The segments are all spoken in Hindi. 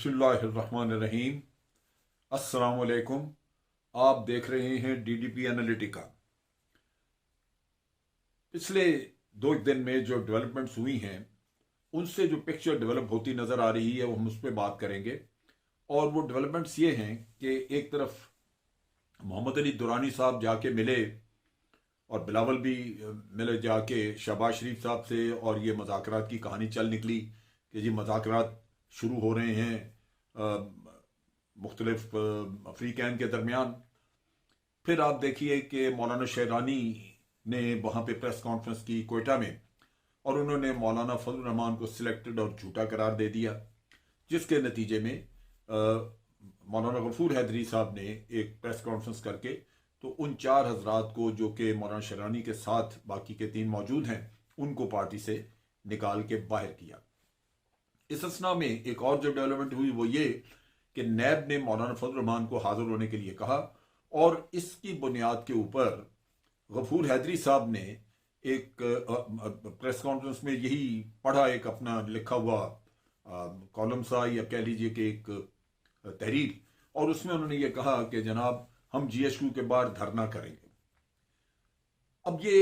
बिस्मिल्लाहिर्रहमानिर्रहीम। अस्सलामुअलैकुम। आप देख रहे हैं डीडीपी एनालिटिका। पिछले 2 दिन में जो डेवलपमेंट्स हुई हैं उनसे जो पिक्चर डेवलप होती नज़र आ रही है वो हम उस पर बात करेंगे। और वो डेवलपमेंट्स ये हैं कि एक तरफ मोहम्मद अली दुरानी साहब जाके मिले और बिलावल भी मिले जाके शहबाज शरीफ साहब से, और ये मज़ाकरात की कहानी चल निकली कि जी मज़ाकरात शुरू हो रहे हैं मुख्तलिफ अफ्रीकैन के दरमियान। फिर आप देखिए कि मौलाना शहरानी ने वहाँ पे प्रेस कॉन्फ्रेंस की कोयटा में, और उन्होंने मौलाना फजल रहमान को सिलेक्टेड और झूठा करार दे दिया, जिसके नतीजे में मौलाना गफूर हैदरी साहब ने एक प्रेस कॉन्फ्रेंस करके तो उन 4 हजरात को जो कि मौलाना शहरानी के साथ बाकी के 3 मौजूद हैं उनको पार्टी से निकाल के बाहर किया। इस असना में एक और जो डेवलपमेंट हुई वो ये कि नैब ने मौलाना फजल रहमान को हाजिर होने के लिए कहा, और इसकी बुनियाद के ऊपर गफूर हैदरी साहब ने एक प्रेस कॉन्फ्रेंस में यही पढ़ा, एक अपना लिखा हुआ कॉलम सा या कह लीजिए कि एक तहरीर, और उसमें उन्होंने ये कहा कि जनाब हम जीएचक्यू के बाहर धरना करेंगे। अब ये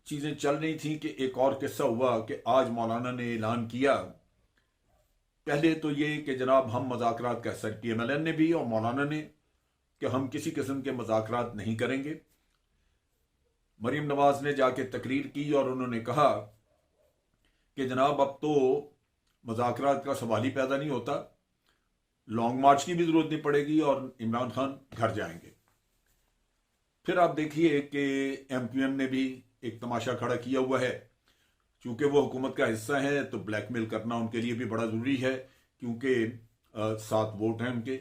चीजें चल रही थी कि एक और किस्सा हुआ कि आज मौलाना ने ऐलान किया, पहले तो ये कि जनाब हम मज़ाकरात कर सकते, पीएमएलएन ने भी और मौलाना ने, कि हम किसी किस्म के मज़ाकरात नहीं करेंगे। मरीम नवाज ने जाके तकरीर की और उन्होंने कहा कि जनाब अब तो मज़ाकरात का सवाल ही पैदा नहीं होता, लॉन्ग मार्च की भी ज़रूरत नहीं पड़ेगी और इमरान खान घर जाएंगे। फिर आप देखिए कि एमक्यूएम ने भी एक तमाशा खड़ा किया हुआ है, क्योंकि वो हुकूमत का हिस्सा है तो ब्लैकमेल करना उनके लिए भी बड़ा ज़रूरी है, क्योंकि 7 वोट हैं उनके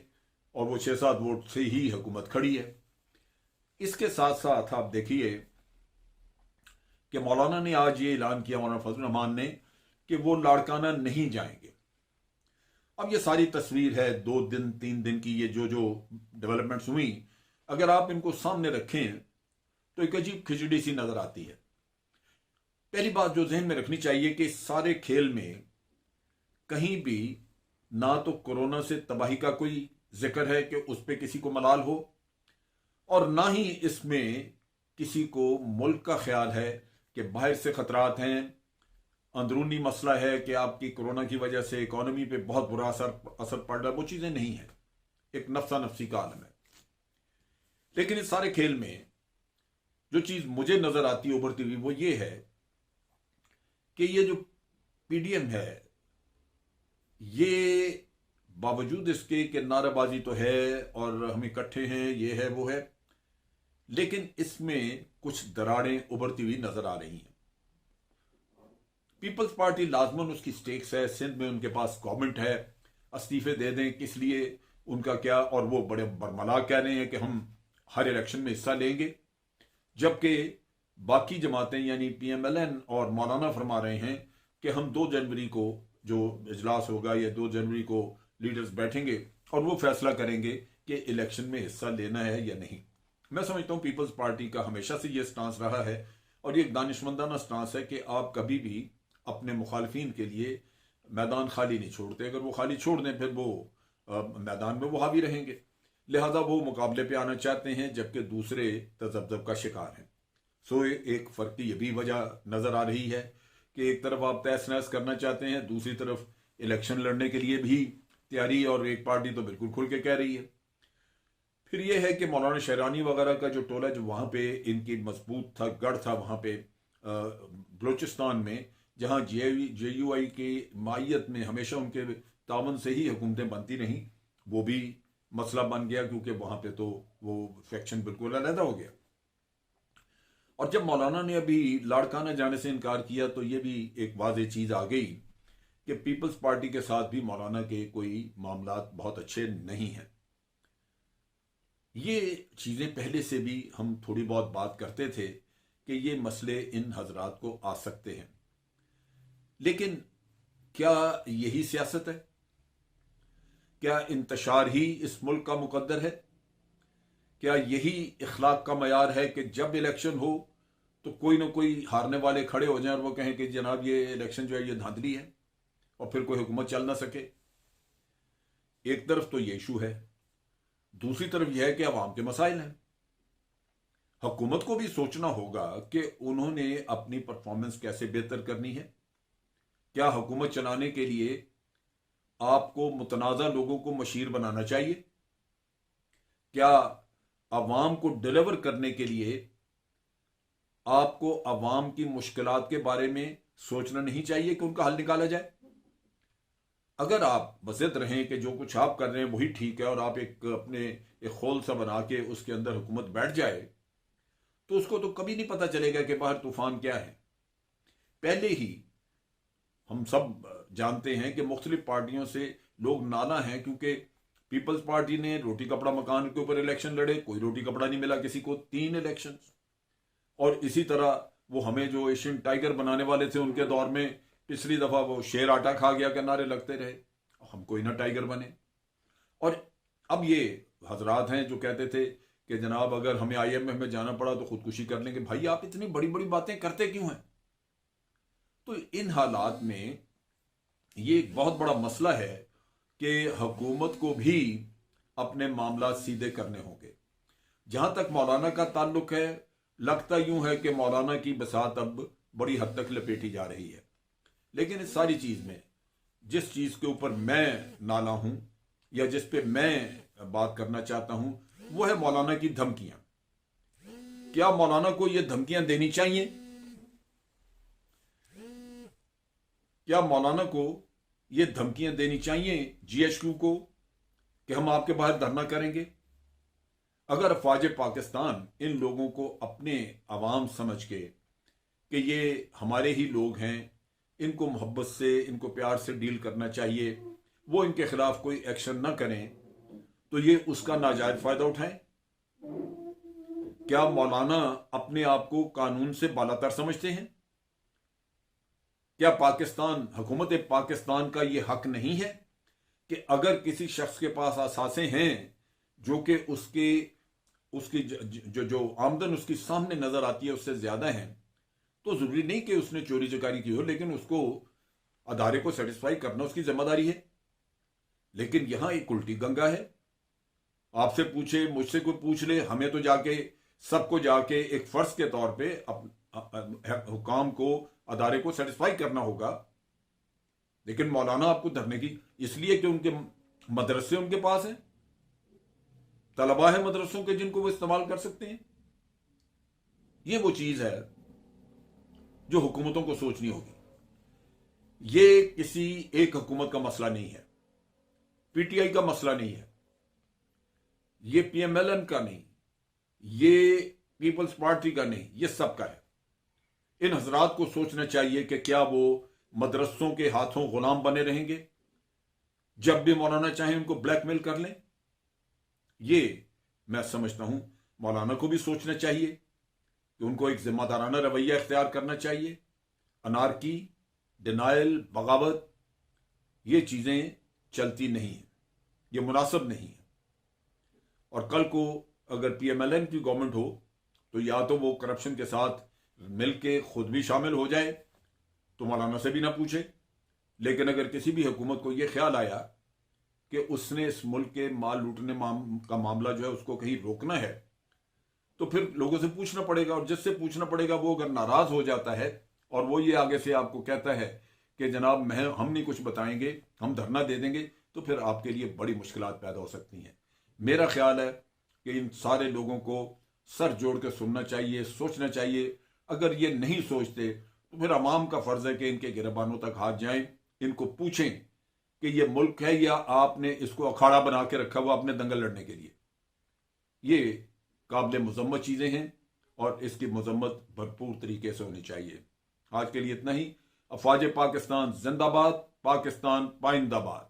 और वो 6-7 वोट से ही हुकूमत खड़ी है। इसके साथ साथ आप देखिए कि मौलाना ने आज ये ऐलान किया, मौलाना फजल रहमान ने, कि वो लाड़काना नहीं जाएंगे। अब ये सारी तस्वीर है 2 दिन 3 दिन की, ये जो डेवलपमेंट्स हुई, अगर आप इनको सामने रखें तो एक अजीब खिचड़ी सी नजर आती है। पहली बात जो जहन में रखनी चाहिए कि सारे खेल में कहीं भी ना तो कोरोना से तबाही का कोई जिक्र है कि उस पर किसी को मलाल हो, और ना ही इसमें किसी को मुल्क का ख्याल है कि बाहर से खतरात हैं, अंदरूनी मसला है कि आपकी कोरोना की वजह से इकोनॉमी पे बहुत बुरा असर पड़ रहा है। वो चीजें नहीं है, एक नफ्सा नफ्सी का आलम है। लेकिन इस सारे खेल में जो चीज मुझे नजर आती है उभरती हुई वो ये है कि ये जो पीडीएम है, ये बावजूद इसके कि नाराबाजी तो है और हम इकट्ठे हैं, ये है वो है, लेकिन इसमें कुछ दरारें उभरती हुई नजर आ रही हैं। पीपल्स पार्टी लाजमन उसकी स्टेक्स है, सिंध में उनके पास गवर्नमेंट है, इस्तीफे दे दें किस लिए, उनका क्या, और वो बड़े बरमला कह रहे हैं कि हम हर इलेक्शन में हिस्सा लेंगे, जबकि बाकी जमातें यानी पीएमएलएन और मौलाना फरमा रहे हैं कि हम 2 जनवरी को जो इजलास होगा या 2 जनवरी को लीडर्स बैठेंगे और वो फैसला करेंगे कि इलेक्शन में हिस्सा लेना है या नहीं। मैं समझता हूँ पीपल्स पार्टी का हमेशा से ये स्टांस रहा है, और ये एक दानिशमंदाना स्टांस है कि आप कभी भी अपने मुखालफिन के लिए मैदान खाली नहीं छोड़ते। अगर वो खाली छोड़ दें फिर वो मैदान में वो हावी रहेंगे, लिहाजा वो मुकाबले पे आना चाहते हैं, जबकि दूसरे तजब्जब का शिकार हैं। सो एक फ़र्क की ये भी वजह नज़र आ रही है कि एक तरफ आप तहस नहस करना चाहते हैं, दूसरी तरफ इलेक्शन लड़ने के लिए भी तैयारी, और एक पार्टी तो बिल्कुल खुल के कह रही है। फिर ये है कि मौलाना शहरानी वगैरह का जो टोला जो वहाँ पे इनकी मजबूत था, गढ़ था वहाँ पे बलूचिस्तान में, जहाँ JUI की मायत में हमेशा उनके तावन से ही हुकूमतें बनती रहीं, वो भी मसला बन गया, क्योंकि वहाँ पे तो वो फैक्शन बिल्कुल अलग हो गया। और जब मौलाना ने अभी लाड़काना जाने से इनकार किया तो ये भी एक वाज़ेह चीज़ आ गई कि पीपल्स पार्टी के साथ भी मौलाना के कोई मामलात बहुत अच्छे नहीं हैं। ये चीज़ें पहले से भी हम थोड़ी बहुत बात करते थे कि ये मसले इन हजरात को आ सकते हैं, लेकिन क्या यही सियासत है? क्या इंतशार ही इस मुल्क का मुकद्दर है? क्या यही इखलाक का मयार है कि जब इलेक्शन हो तो कोई ना कोई हारने वाले खड़े हो जाएं और वो कहें कि जनाब ये इलेक्शन जो है ये धांधली है, और फिर कोई हुकूमत चल ना सके? एक तरफ तो ये इशू है, दूसरी तरफ यह है कि अवाम के मसाइल हैं। हुकूमत को भी सोचना होगा कि उन्होंने अपनी परफॉर्मेंस कैसे बेहतर करनी है। क्या हुकूमत चलाने के लिए आपको मुतनाज़ा लोगों को मशीर बनाना चाहिए? क्या अवाम को डिलीवर करने के लिए आपको अवाम की मुश्किलात के बारे में सोचना नहीं चाहिए कि उनका हल निकाला जाए? अगर आप बसत रहें कि जो कुछ आप कर रहे हैं वही ठीक है और आप एक अपने एक खोल सा बना के उसके अंदर हुकूमत बैठ जाए, तो उसको तो कभी नहीं पता चलेगा कि बाहर तूफान क्या है। पहले ही हम सब जानते हैं कि मुख्तलिफ पार्टियों से लोग नाला हैं, क्योंकि पीपल्स पार्टी ने रोटी कपड़ा मकान के ऊपर इलेक्शन लड़े, कोई रोटी कपड़ा नहीं मिला किसी को, 3 इलेक्शन। और इसी तरह वो हमें जो एशियन टाइगर बनाने वाले थे उनके दौर में पिछली दफा वो शेर आटा खा गया के नारे लगते रहे, हम कोई ना टाइगर बने। और अब ये हजरात हैं जो कहते थे कि जनाब अगर हमें IMF में जाना पड़ा तो खुदकुशी कर लेंगे। भाई आप इतनी बड़ी बड़ी बातें करते क्यों हैं? तो इन हालात में ये एक बहुत बड़ा मसला है कि हुकूमत को भी अपने मामला सीधे करने होंगे। जहां तक मौलाना का ताल्लुक है, लगता यूं है कि मौलाना की बसात अब बड़ी हद तक लपेटी जा रही है। लेकिन इस सारी चीज में जिस चीज के ऊपर मैं नाला हूं या जिस पे मैं बात करना चाहता हूं वो है मौलाना की धमकियां। क्या मौलाना को ये धमकियां देनी चाहिए? क्या मौलाना को ये धमकियां देनी चाहिए GHQ को कि हम आपके बाहर धरना करेंगे? अगर अफवाज पाकिस्तान इन लोगों को अपने अवाम समझ के कि ये हमारे ही लोग हैं, इनको मोहब्बत से इनको प्यार से डील करना चाहिए, वो इनके खिलाफ कोई एक्शन ना करें, तो ये उसका नाजायज फायदा उठाएं। क्या मौलाना अपने आप को कानून से बालातर समझते हैं? क्या पाकिस्तान हुकूमत पाकिस्तान का ये हक नहीं है कि अगर किसी शख्स के पास असासे हैं जो कि उसकी जो आमदन उसकी सामने नजर आती है उससे ज्यादा है, तो जरूरी नहीं कि उसने चोरी चकारी की हो, लेकिन उसको अदारे को सेटिस्फाई करना उसकी जिम्मेदारी है। लेकिन यहां एक उल्टी गंगा है। आपसे पूछे, मुझसे कोई पूछ ले, हमें तो जाके सबको जाके एक फर्ज के तौर पे हुकाम को अदारे को सेटिस्फाई करना होगा। लेकिन मौलाना आपको धरने की इसलिए कि उनके मदरसे उनके पास हैं, तलबा है मदरसों के जिनको वो इस्तेमाल कर सकते हैं। ये वो चीज है जो हुकूमतों को सोचनी होगी। ये किसी एक हुकूमत का मसला नहीं है, PTI का मसला नहीं है, ये PMLN का नहीं, ये पीपल्स पार्टी का नहीं, ये सबका है। इन हजरात को सोचना चाहिए कि क्या वो मदरसों के हाथों गुलाम बने रहेंगे, जब भी मौलाना चाहे उनको ब्लैकमेल कर लें। ये मैं समझता हूं मौलाना को भी सोचना चाहिए कि उनको एक जिम्मेदाराना रवैया इख्तियार करना चाहिए। अनारकी, डिनायल, बगावत, ये चीजें चलती नहीं है, ये मुनासिब नहीं है। और कल को अगर PMLN की गवर्नमेंट हो तो या तो वो करप्शन के साथ मिलके खुद भी शामिल हो जाए तो मौलाना से भी ना पूछे। लेकिन अगर किसी भी हुकूमत को यह ख्याल आया कि उसने इस मुल्क के माल लूटने का मामला जो है उसको कहीं रोकना है, तो फिर लोगों से पूछना पड़ेगा। और जिससे पूछना पड़ेगा वो अगर नाराज हो जाता है और वो ये आगे से आपको कहता है कि जनाब हम नहीं कुछ बताएंगे, हम धरना दे देंगे, तो फिर आपके लिए बड़ी मुश्किलात पैदा हो सकती हैं। मेरा ख्याल है कि इन सारे लोगों को सर जोड़ के सुनना चाहिए, सोचना चाहिए। अगर ये नहीं सोचते तो फिर अवाम का फर्ज है कि इनके गिरबानों तक हाथ जाएं, इनको पूछें कि ये मुल्क है या आपने इसको अखाड़ा बना के रखा हुआ अपने दंगल लड़ने के लिए। ये काबिल मजम्मत चीजें हैं और इसकी मजम्मत भरपूर तरीके से होनी चाहिए। आज के लिए इतना ही। अफवाज पाकिस्तान जिंदाबाद, पाकिस्तान पाइंदाबाद।